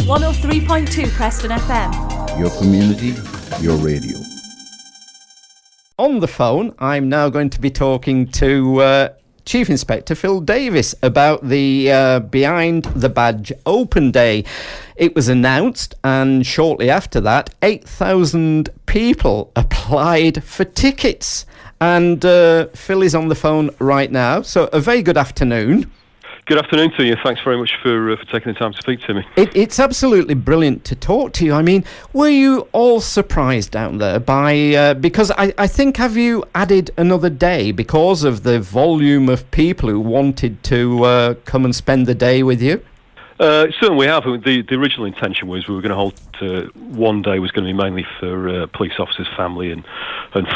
103.2 Preston FM. Your community, your radio. On the phone, I'm now going to be talking to Chief Inspector Phil Davies about the Behind the Badge Open Day. It was announced, and shortly after that, 8,000 people applied for tickets. And Phil is on the phone right now, so a very good afternoon. Good afternoon to you. Thanks very much for taking the time to speak to me. It's absolutely brilliant to talk to you. I mean, were you all surprised down there by... because I think, have you added another day because of the volume of people who wanted to come and spend the day with you? Certainly we have. The original intention was we were going to hold one day was going to be mainly for police officers, family and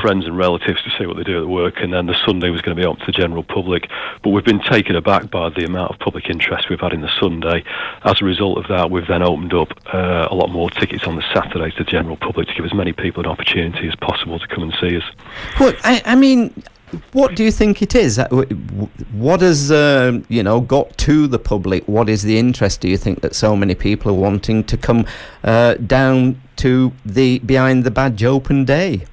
friends and relatives to see what they do at work, and then the Sunday was going to be open to the general public. But we've been taken aback by the amount of public interest we've had in the Sunday. As a result of that, we've then opened up a lot more tickets on the Saturday to the general public to give as many people an opportunity as possible to come and see us. Well, I mean... What do you think it is? What has, got to the public? What is the interest, do you think, that so many people are wanting to come down to the Behind the Badge Open Day?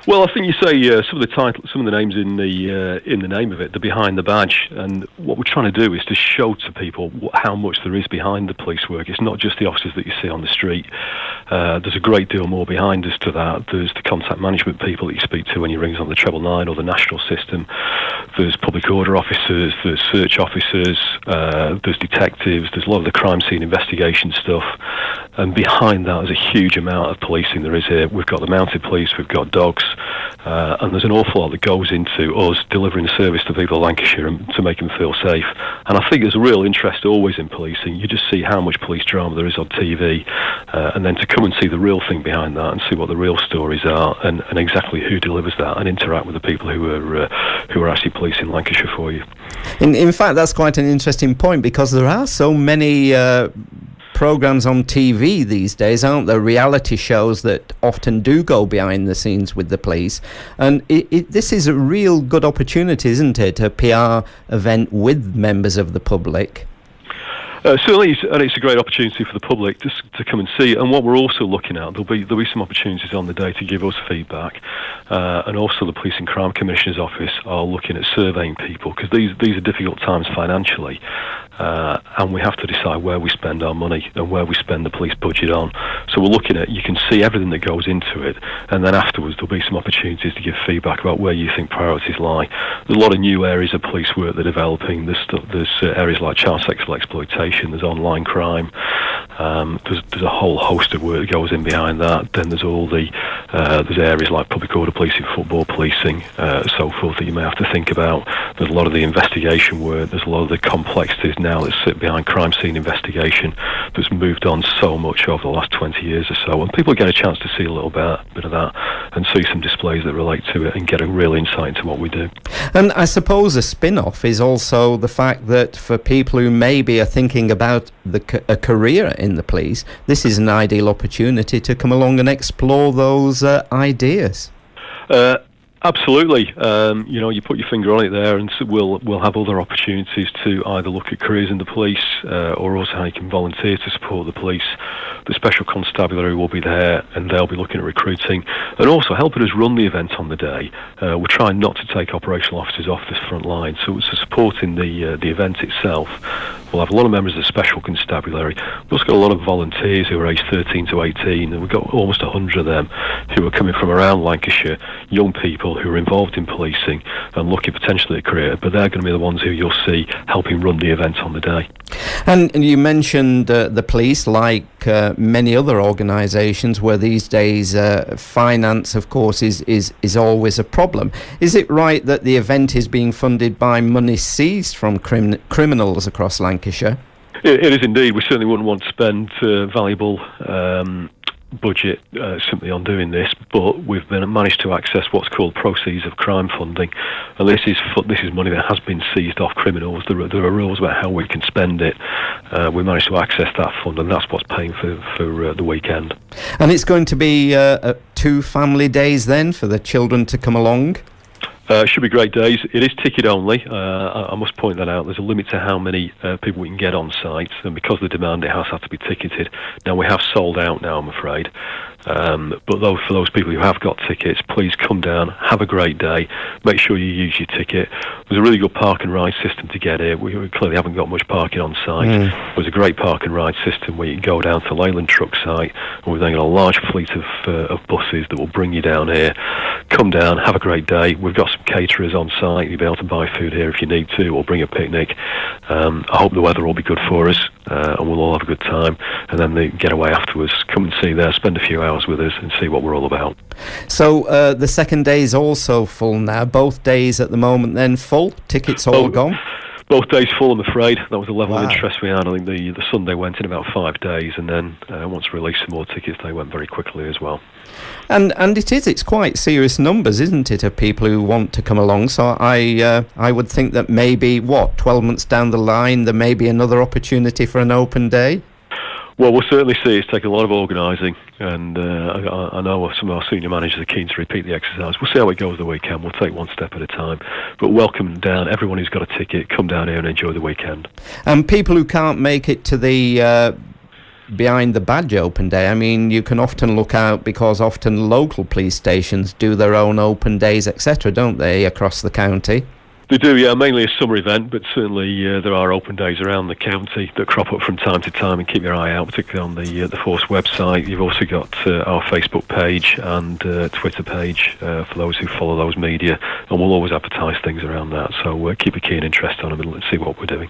Well, I think you say some of the names in the name of it, the Behind the Badge, and what we're trying to do is to show to people how much there is behind the police work. It's not just the officers that you see on the street. There's a great deal more behind us to that. There's the contact management people that you speak to when you ring on the 999 or the national system. There's public order officers, there's search officers, there's detectives, there's a lot of the crime scene investigation stuff. And behind that is a huge amount of policing there is here. We've got the mounted police, we've got dogs, and there's an awful lot that goes into us delivering service to people of Lancashire and to make them feel safe. And I think there's a real interest always in policing. You just see how much police drama there is on TV, and then to come and see the real thing behind that and see what the real stories are and exactly who delivers that and interact with the people who are actually policing Lancashire for you. In fact, that's quite an interesting point, because there are so many programmes on TV these days, aren't there? Reality shows that often do go behind the scenes with the police. And this is a real good opportunity, isn't it? A PR event with members of the public. Certainly, and it's a great opportunity for the public to come and see. And what we're also looking at, there'll be some opportunities on the day to give us feedback, and also the Police and Crime Commissioner's Office are looking at surveying people, because these are difficult times financially, and we have to decide where we spend our money and where we spend the police budget on. So we're looking at, you can see everything that goes into it, and then afterwards there'll be some opportunities to give feedback about where you think priorities lie. There's a lot of new areas of police work that are developing. There's areas like child sexual exploitation. There's online crime. There's a whole host of work that goes in behind that. Then there's all there's areas like public order policing, football policing, so forth that you may have to think about. There's a lot of the investigation work. There's a lot of the complexities now that sit behind crime scene investigation that's moved on so much over the last 20 years or so. And people get a chance to see a little bit of that and see some displays that relate to it and get a real insight into what we do. And I suppose a spin-off is also the fact that for people who maybe are thinking about a career in the police, this is an ideal opportunity to come along and explore those ideas. Absolutely. You put your finger on it there, and so we'll have other opportunities to either look at careers in the police or also how you can volunteer to support the police. The Special Constabulary will be there, and they'll be looking at recruiting and also helping us run the event on the day. We're trying not to take operational officers off this front line, so it's supporting the event itself. We'll have a lot of members of the Special Constabulary. We've also got a lot of volunteers who are aged 13 to 18, and we've got almost 100 of them who are coming from around Lancashire, young people who are involved in policing and looking potentially at a career, but they're going to be the ones who you'll see helping run the event on the day. And you mentioned the police, like many other organisations, where these days finance, of course, is always a problem. Is it right that the event is being funded by money seized from criminals across Lancashire? It is indeed. We certainly wouldn't want to spend valuable budget simply on doing this, but we've managed to access what's called proceeds of crime funding, and this is money that has been seized off criminals. There are rules about how we can spend it. We managed to access that fund, and that's what's paying for the weekend. And it's going to be 2 family days then for the children to come along? Should be great days. It is ticket only. I must point that out. There's a limit to how many people we can get on site, and because of the demand, it has had to be ticketed. Now, we have sold out now, I'm afraid. But for those people who have got tickets, please come down, have a great day, make sure you use your ticket. There's a really good park and ride system to get here. We clearly haven't got much parking on site. There's a great park and ride system where you can go down to Leyland Truck site, and we've then got a large fleet of buses that will bring you down here. Come down, have a great day. We've got some caterers on site. You'll be able to buy food here if you need to, or bring a picnic. I hope the weather will be good for us, and we'll all have a good time. And then the getaway afterwards, come and see there, spend a few hours with us and see what we're all about. So the second day is also full now. Both days at the moment then full? Tickets all gone? Both days full, I'm afraid. That was the level of interest we had. I think the Sunday went in about 5 days, and then once we released some more tickets, they went very quickly as well. And it's quite serious numbers, isn't it, of people who want to come along. So I would think that maybe, 12 months down the line, there may be another opportunity for an open day? Well, we'll certainly see. It's taken a lot of organising, and I know some of our senior managers are keen to repeat the exercise. We'll see how it goes the weekend. We'll take one step at a time. But welcome down. Everyone who's got a ticket, come down here and enjoy the weekend. And people who can't make it to the Behind the Badge open day, I mean, you can often look out, because often local police stations do their own open days, etc., don't they, across the county? They do, yeah, mainly a summer event, but certainly there are open days around the county that crop up from time to time, and keep your eye out, particularly on the Force website. You've also got our Facebook page and Twitter page for those who follow those media, and we'll always advertise things around that, so keep a keen interest on them and let's see what we're doing.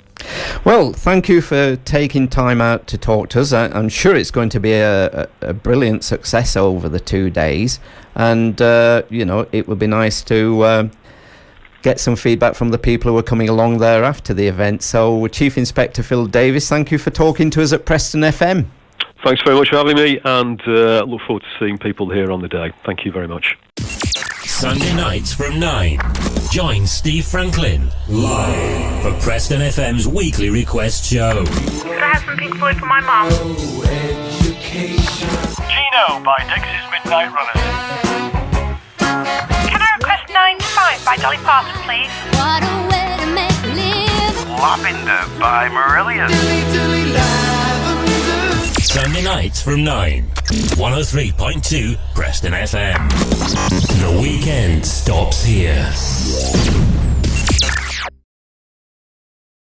Well, thank you for taking time out to talk to us. I'm sure it's going to be a brilliant success over the 2 days, and it would be nice to get some feedback from the people who are coming along there after the event. So, Chief Inspector Phil Davies, thank you for talking to us at Preston FM. Thanks very much for having me, and look forward to seeing people here on the day. Thank you very much. Sunday nights from 9. Join Steve Franklin live for Preston FM's weekly request show. Could I have some pink Floyd for my mum? Gino by Dixie's Midnight Runners. Can I request 9 to 5 by Dolly Parton, please? What a way to make a living. Lavender by Marillion. Sunday nights from 9. 103.2 Preston FM. The weekend stops here.